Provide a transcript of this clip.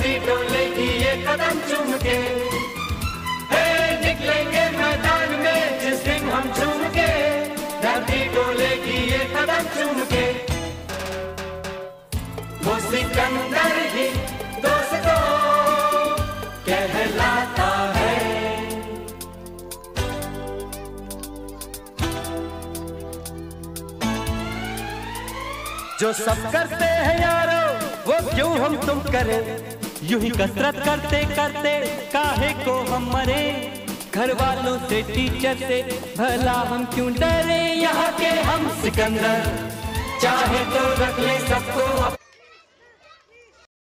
धरती डोले की ये कदम चूम के, निकलेंगे मैदान में जिस दिन हम झूम के, धरती डोले की ये कदम चूम के। वो सिकंदर ही दोस्तों कहलाता है। जो सब करते हैं यारो वो क्यों हम तुम करें, यूं ही कसरत करते करते काहे को हम मरे। घर वालों से टीचर से भला हम क्यों डरे, यहाँ के हम सिकंदर चाहे तो रख ले सबको।